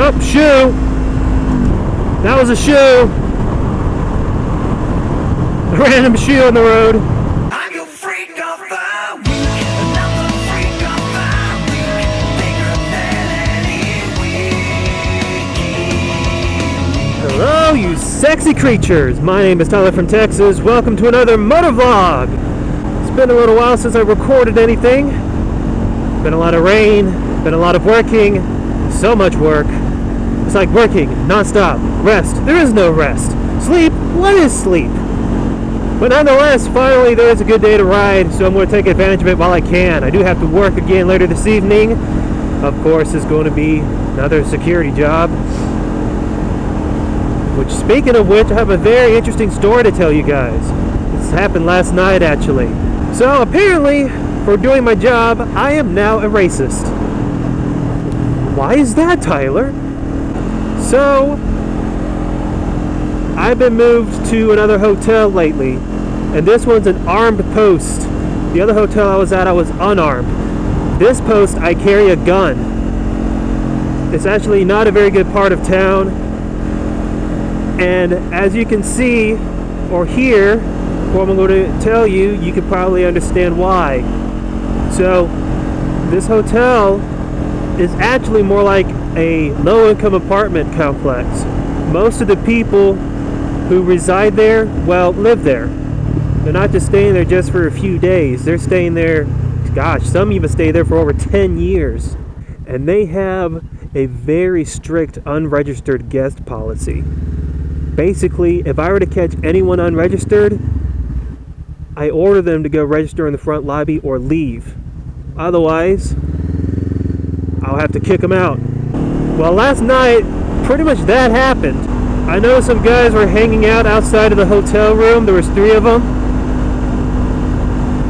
Oh, shoe. That was a shoe. A random shoe on the road. I'm your freak of the week. Another freak of the week. Bigger than any week. Hello, you sexy creatures. My name is Tyler from Texas. Welcome to another motor vlog. It's been a little while since I recorded anything. Been a lot of rain. Been a lot of working. So much work. It's like working non-stop. Rest. There is no rest. Sleep. What is sleep? But nonetheless, finally there's a good day to ride, so I'm going to take advantage of it while I can. I do have to work again later this evening. Of course, it's going to be another security job. Which, speaking of which, I have a very interesting story to tell you guys. This happened last night, actually. So, apparently, for doing my job, I am now a racist. Why is that, Tyler? So, I've been moved to another hotel lately, and this one's an armed post. The other hotel I was at, I was unarmed. This post, I carry a gun. It's actually not a very good part of town, and as you can see or hear what I'm going to tell you, you can probably understand why. So, this hotel is actually more like a low-income apartment complex. Most of the people who reside there, well, live there. They're not just staying there just for a few days. They're staying there, gosh, some even stay there for over 10 years. And they have a very strict unregistered guest policy. Basically, if I were to catch anyone unregistered, I order them to go register in the front lobby or leave. Otherwise, I'll have to kick them out. Well, last night, pretty much that happened. I know some guys were hanging out outside of the hotel room. There was 3 of them.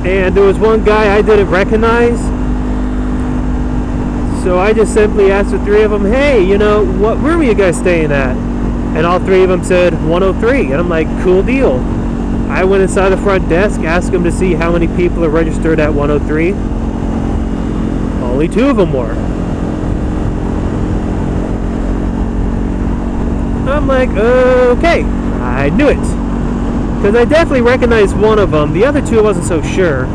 And there was one guy I didn't recognize. So I just simply asked the 3 of them, hey, you know, what room are you guys staying at? And all 3 of them said 103. And I'm like, cool deal. I went inside the front desk, asked them to see how many people are registered at 103. Only 2 of them were. I'm like, okay, I knew it. Because I definitely recognized one of them. The other 2 I wasn't so sure.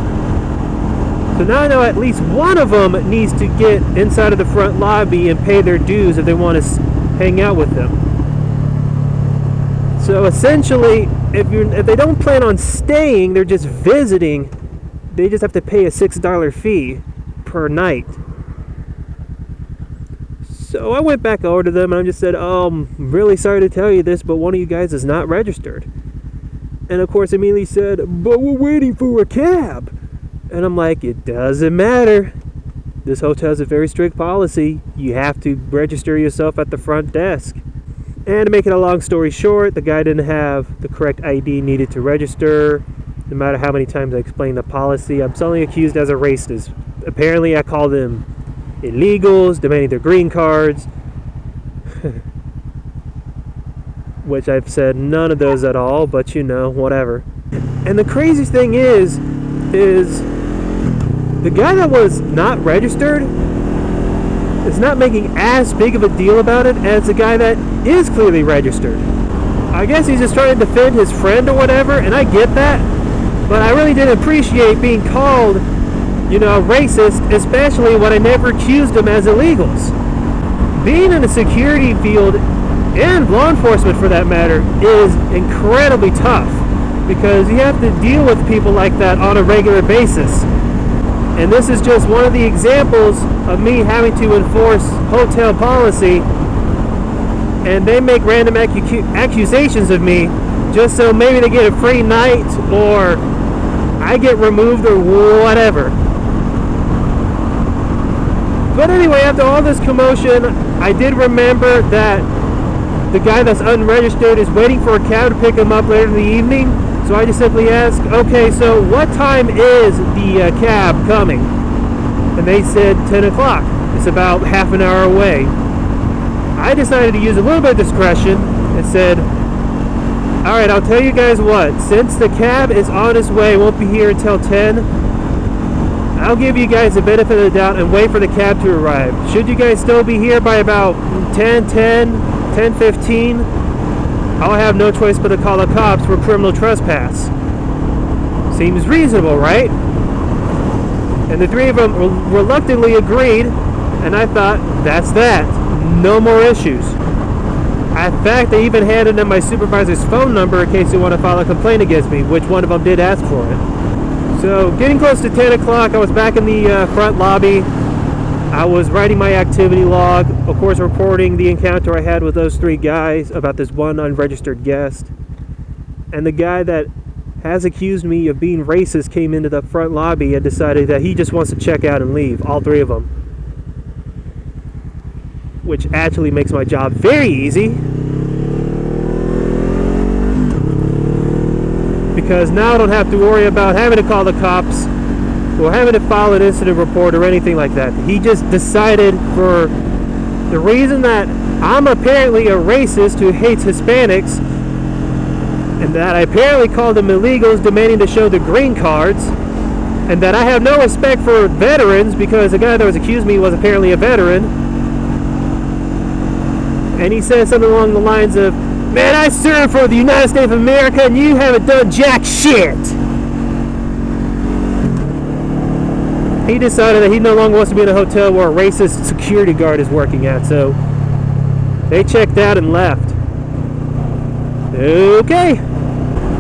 So now I know at least one of them needs to get inside of the front lobby and pay their dues if they want to hang out with them. So essentially, if they don't plan on staying, they're just visiting, they just have to pay a $6 fee per night. So I went back over to them and I just said, oh, I'm really sorry to tell you this, but one of you guys is not registered. And of course immediately said, but we're waiting for a cab. And I'm like, it doesn't matter. This hotel has a very strict policy. You have to register yourself at the front desk. And to make it a long story short, the guy didn't have the correct ID needed to register. No matter how many times I explained the policy, I'm suddenly accused as a racist. Apparently I called them illegals, demanding their green cards. Which I've said none of those at all, but you know, whatever. And the craziest thing is the guy that was not registered is not making as big of a deal about it as the guy that is clearly registered. I guess he's just trying to defend his friend or whatever, and I get that, but I really didn't appreciate being called, you know, racist, especially when I never accused them as illegals. Being in the security field, and law enforcement for that matter, is incredibly tough because you have to deal with people like that on a regular basis. And this is just one of the examples of me having to enforce hotel policy, and they make random accusations of me just so maybe they get a free night or I get removed or whatever. But anyway, after all this commotion, I did remember that the guy that's unregistered is waiting for a cab to pick him up later in the evening. So I just simply asked, okay, so what time is the cab coming? And they said 10 o'clock. It's about half an hour away. I decided to use a little bit of discretion and said, alright, I'll tell you guys what, since the cab is on its way, won't be here until 10, I'll give you guys the benefit of the doubt and wait for the cab to arrive. Should you guys still be here by about 10:15, I'll have no choice but to call the cops for criminal trespass. Seems reasonable, right? And the three of them reluctantly agreed, and I thought, that's that. No more issues. In fact, they even handed them my supervisor's phone number in case they want to file a complaint against me, which one of them did ask for it. So, getting close to 10 o'clock, I was back in the front lobby. I was writing my activity log, of course recording the encounter I had with those three guys about this one unregistered guest. And the guy that has accused me of being racist came into the front lobby and decided that he just wants to check out and leave, all three of them. Which actually makes my job very easy. Because now I don't have to worry about having to call the cops or having to file an incident report or anything like that. He just decided, for the reason that I'm apparently a racist who hates Hispanics, and that I apparently called them illegals demanding to show the green cards, and that I have no respect for veterans because the guy that was accusing me was apparently a veteran. And he said something along the lines of, "Man, I served for the United States of America and you haven't done jack shit." He decided that he no longer wants to be in a hotel where a racist security guard is working at, so they checked out and left. Okay,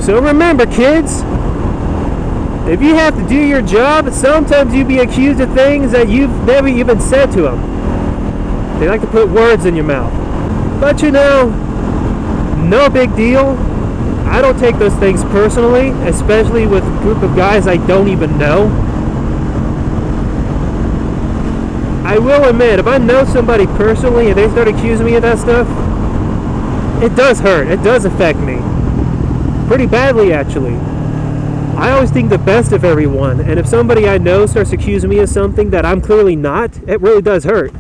so remember, kids, if you have to do your job, sometimes you be accused of things that you've never even said to them. They like to put words in your mouth. But you know, no big deal. I don't take those things personally, especially with a group of guys I don't even know. I will admit, if I know somebody personally and they start accusing me of that stuff, it does hurt. It does affect me. Pretty badly, actually. I always think the best of everyone, and if somebody I know starts accusing me of something that I'm clearly not, it really does hurt.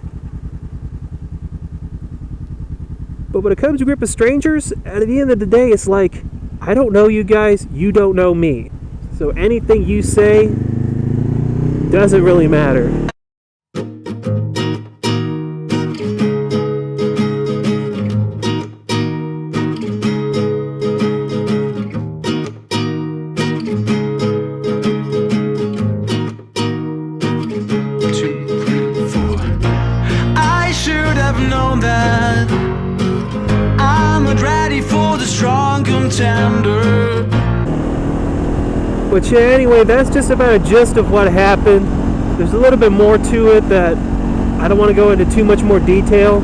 But when it comes to a group of strangers, at the end of the day, it's like, I don't know you guys, you don't know me. So anything you say doesn't really matter. I should have known that I'm not ready for the strong contender. But yeah, anyway, that's just about a gist of what happened. There's a little bit more to it that I don't want to go into too much more detail.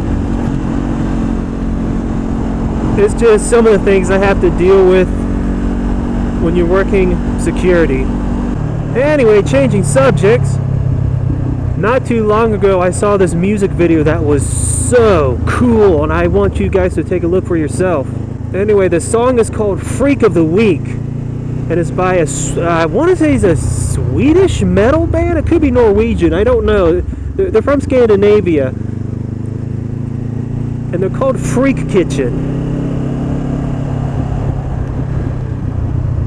It's just some of the things I have to deal with when you're working security. Anyway, changing subjects. Not too long ago, I saw this music video that was so cool, and I want you guys to take a look for yourself. Anyway, the song is called Freak of the Week, and it's by I want to say it's a Swedish metal band. It could be Norwegian, I don't know. They're from Scandinavia, and they're called Freak Kitchen.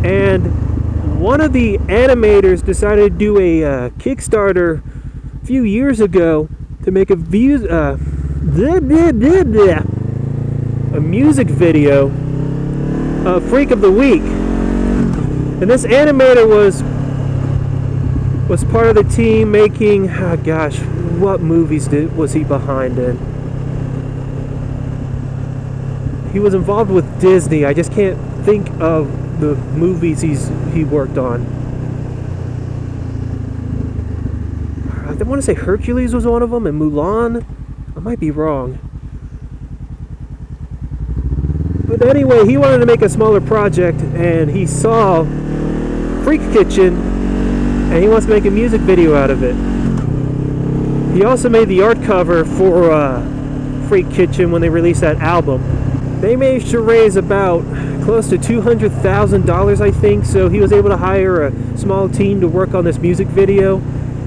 And one of the animators decided to do a Kickstarter a few years ago to make a music video of Freak of the Week. And this animator was part of the team making, oh gosh, what movies was he behind in? He was involved with Disney. I just can't think of the movies he worked on. I want to say Hercules was one of them, and Mulan. I might be wrong. But anyway, he wanted to make a smaller project, and he saw Freak Kitchen, and he wants to make a music video out of it. He also made the art cover for Freak Kitchen when they released that album. They managed to raise about close to $200,000, I think, so he was able to hire a small team to work on this music video.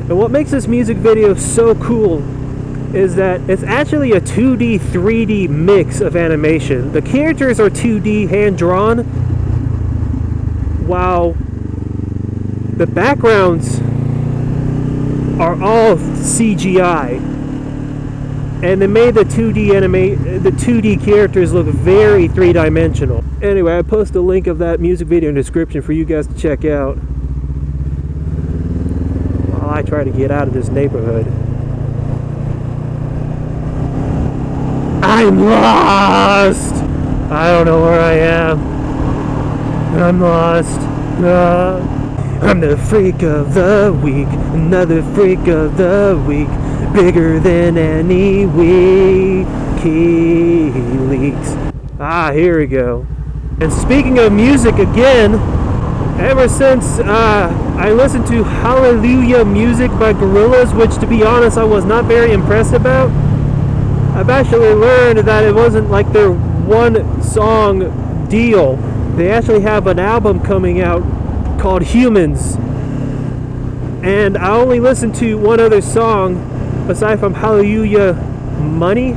And what makes this music video so cool is that it's actually a 2D, 3D mix of animation. The characters are 2D, hand-drawn, while the backgrounds are all CGI, and they made the 2D characters look very three-dimensional. Anyway, I post a link of that music video in the description for you guys to check out while I try to get out of this neighborhood. I'm lost! I don't know where I am. I'm lost. I'm the freak of the week. Another freak of the week. Bigger than any WikiLeaks. Ah, here we go. And speaking of music again, ever since I listened to Hallelujah Music by Gorillaz, which to be honest I was not very impressed about, I've actually learned that it wasn't like their one song deal. They actually have an album coming out called Humans. And I only listened to one other song aside from Hallelujah Money.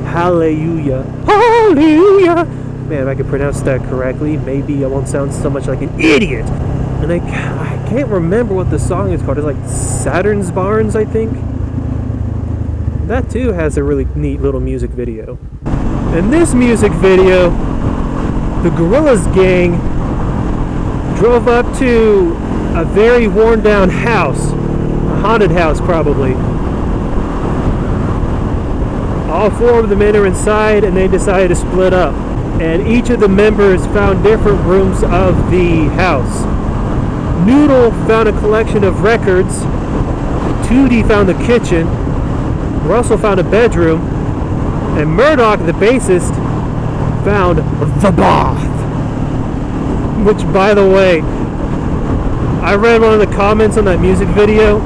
Hallelujah. Hallelujah. Man, if I could pronounce that correctly, maybe I won't sound so much like an idiot. And I can't remember what the song is called. It's like Saturn's Barns, I think. That too has a really neat little music video. In this music video, the Gorillaz gang drove up to a very worn down house. A haunted house, probably. All four of the men are inside and they decided to split up. And each of the members found different rooms of the house. Noodle found a collection of records. Tootie found the kitchen. Russell found a bedroom. And Murdoch, the bassist, found the bath. Which, by the way, I read one of the comments on that music video,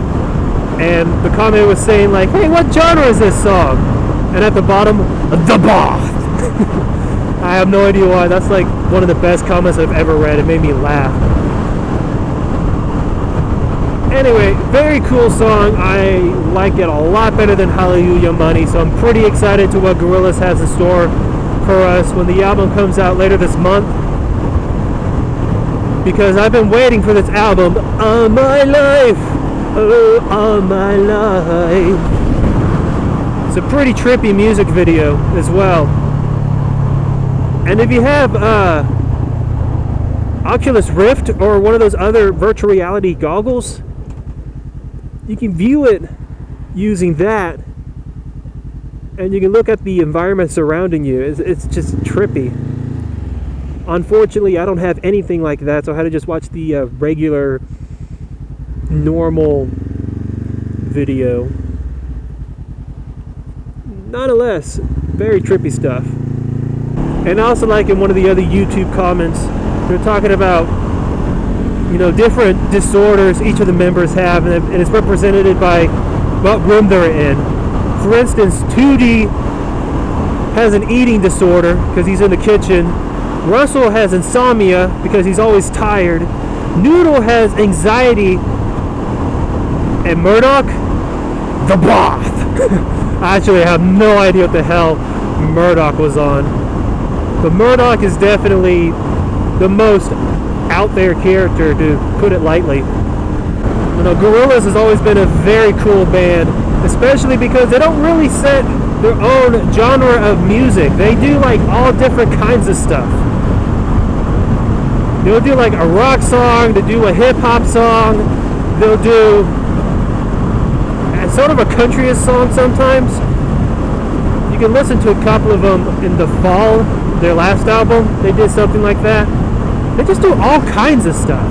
and the comment was saying like, hey, what genre is this song? And at the bottom, the bath. I have no idea why. That's like one of the best comments I've ever read. It made me laugh. Anyway, very cool song. I like it a lot better than Hallelujah Money, so I'm pretty excited to what Gorillaz has in store for us when the album comes out later this month. Because I've been waiting for this album all my life. Oh, all my life. It's a pretty trippy music video as well. And if you have Oculus Rift or one of those other virtual reality goggles, you can view it using that, and you can look at the environment surrounding you. It's just trippy. Unfortunately, I don't have anything like that, so I had to just watch the regular, normal video. Nonetheless, very trippy stuff. And I also like in one of the other YouTube comments, they're talking about, you know, different disorders each of the members have, and it's represented by what room they're in. For instance, Tootie has an eating disorder because he's in the kitchen. Russell has insomnia because he's always tired. Noodle has anxiety. And Murdoch, the bath. I actually have no idea what the hell Murdoch was on. But Murdoch is definitely the most out there character, to put it lightly. You know, Gorillaz has always been a very cool band, especially because they don't really set their own genre of music. They do like all different kinds of stuff. They'll do like a rock song, they'll do a hip hop song, they'll do sort of a country song sometimes. You can listen to a couple of them in the fall, their last album, they did something like that. They just do all kinds of stuff.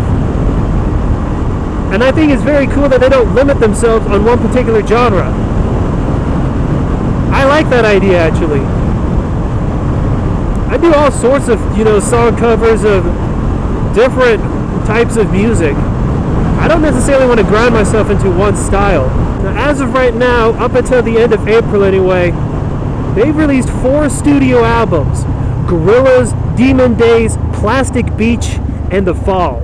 And I think it's very cool that they don't limit themselves on one particular genre. I like that idea, actually. I do all sorts of, you know, song covers of different types of music. I don't necessarily want to grind myself into one style. Now, as of right now, up until the end of April anyway, they've released 4 studio albums. Gorillaz, Demon Days, Plastic Beach, and The Fall.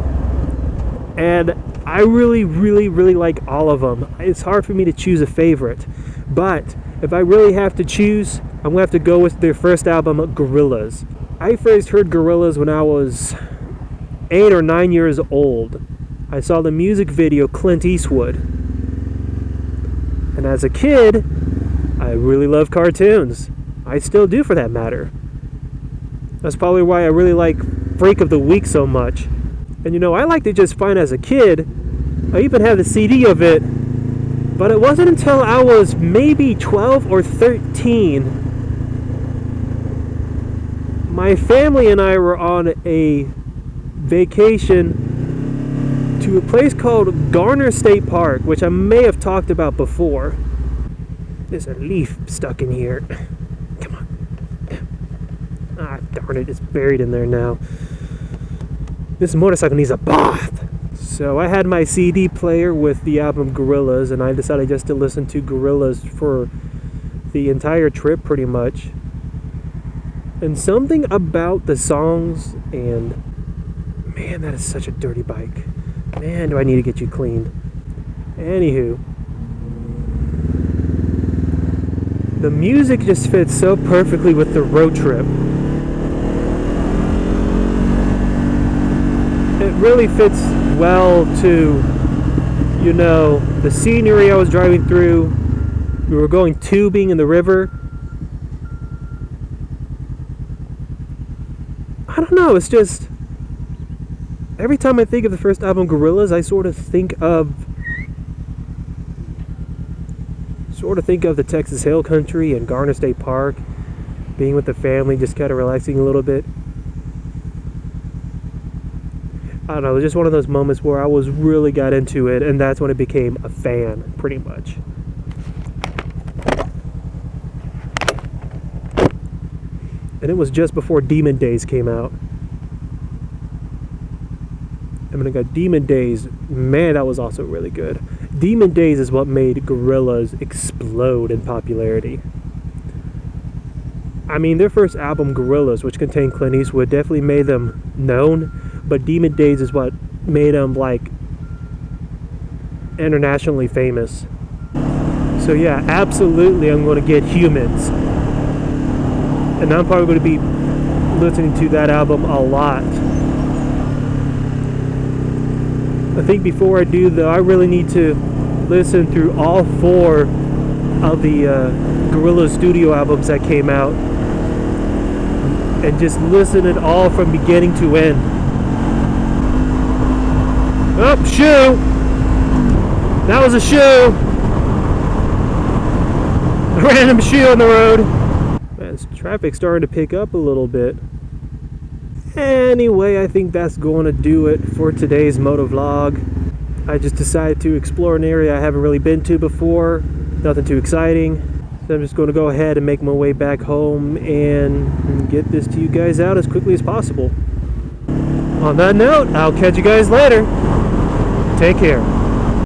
And I really, really, really like all of them. It's hard for me to choose a favorite. But if I really have to choose, I'm going to have to go with their first album, Gorillaz. I first heard Gorillaz when I was 8 or 9 years old. I saw the music video Clint Eastwood. And as a kid, I really loved cartoons. I still do, for that matter. That's probably why I really like Freak of the Week so much. And you know, I liked it just fine as a kid. I even had the CD of it. But it wasn't until I was maybe 12 or 13. My family and I were on a vacation to a place called Garner State Park, which I may have talked about before. There's a leaf stuck in here. Come on. Ah, darn it, it's buried in there now. This motorcycle needs a bath. So I had my CD player with the album Gorillaz, and I decided just to listen to Gorillaz for the entire trip, pretty much. And something about the songs, and man, that is such a dirty bike. Man, do I need to get you cleaned. Anywho, the music just fits so perfectly with the road trip. It really fits well to, you know, the scenery I was driving through. We were going tubing in the river. I don't know, it's just, every time I think of the first album, Gorillaz, I sort of think of the Texas Hill Country and Garner State Park, being with the family, just kind of relaxing a little bit. I don't know, it was just one of those moments where I was really got into it, and that's when I became a fan, pretty much. And it was just before Demon Days came out. I mean, I got Demon Days. Man, that was also really good. Demon Days is what made Gorillaz explode in popularity. I mean, their first album, Gorillaz, which contained Clint Eastwood, definitely made them known. But Demon Days is what made them, like, internationally famous. So yeah, absolutely I'm going to get Humans. And I'm probably going to be listening to that album a lot. I think before I do, though, I really need to listen through all 4 of the Gorillaz studio albums that came out. And just listen it all from beginning to end. Oh, shoe! That was a shoe! A random shoe on the road. As traffic's starting to pick up a little bit. Anyway, I think that's going to do it for today's motovlog. I just decided to explore an area I haven't really been to before. Nothing too exciting. So I'm just going to go ahead and make my way back home and get this to you guys out as quickly as possible. On that note, I'll catch you guys later. Take care.